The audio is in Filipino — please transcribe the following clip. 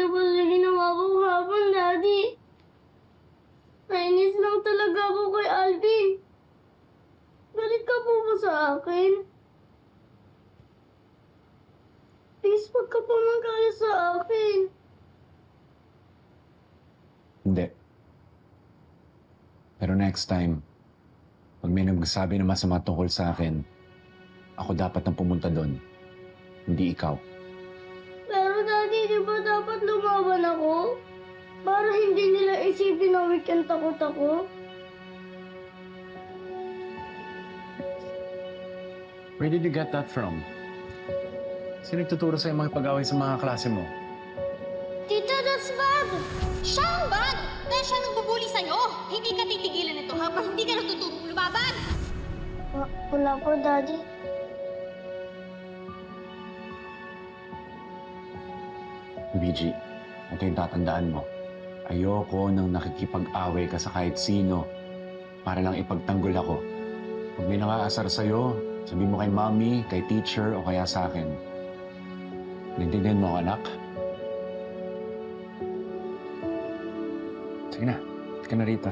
na ba sa ginawa ko hapon, Daddy? Nainis lang talaga ako kay Alvin. Galit ka po ba sa akin? Please, wag ka pa magkaya sa akin. Hindi. Pero next time, pag may nagsasabi na masama tungkol sa akin, ako dapat nang pumunta doon. Hindi ikaw. Pero Daddy, di ba dapat lumaban ako? Para hindi nila isipin na weekend takot ako? Where did you get that from? Sino nagtuturo sa'yo makipag-away sa mga klase mo? Tita, that's bad! Siya ang bad! Dahil siya nagbubuli sa'yo! Hindi ka titigilan nito habang hindi ka natututong lumaban! Wala po, Daddy. BG, ito yung tatandaan mo. Ayoko nang nakikipag-away ka sa kahit sino para lang ipagtanggol ako. Kung may nakaasar sa'yo, sabihin mo kay mommy, kay teacher, o kaya sa akin. Naintindihan mo ako, anak? Sige na, ka na rito.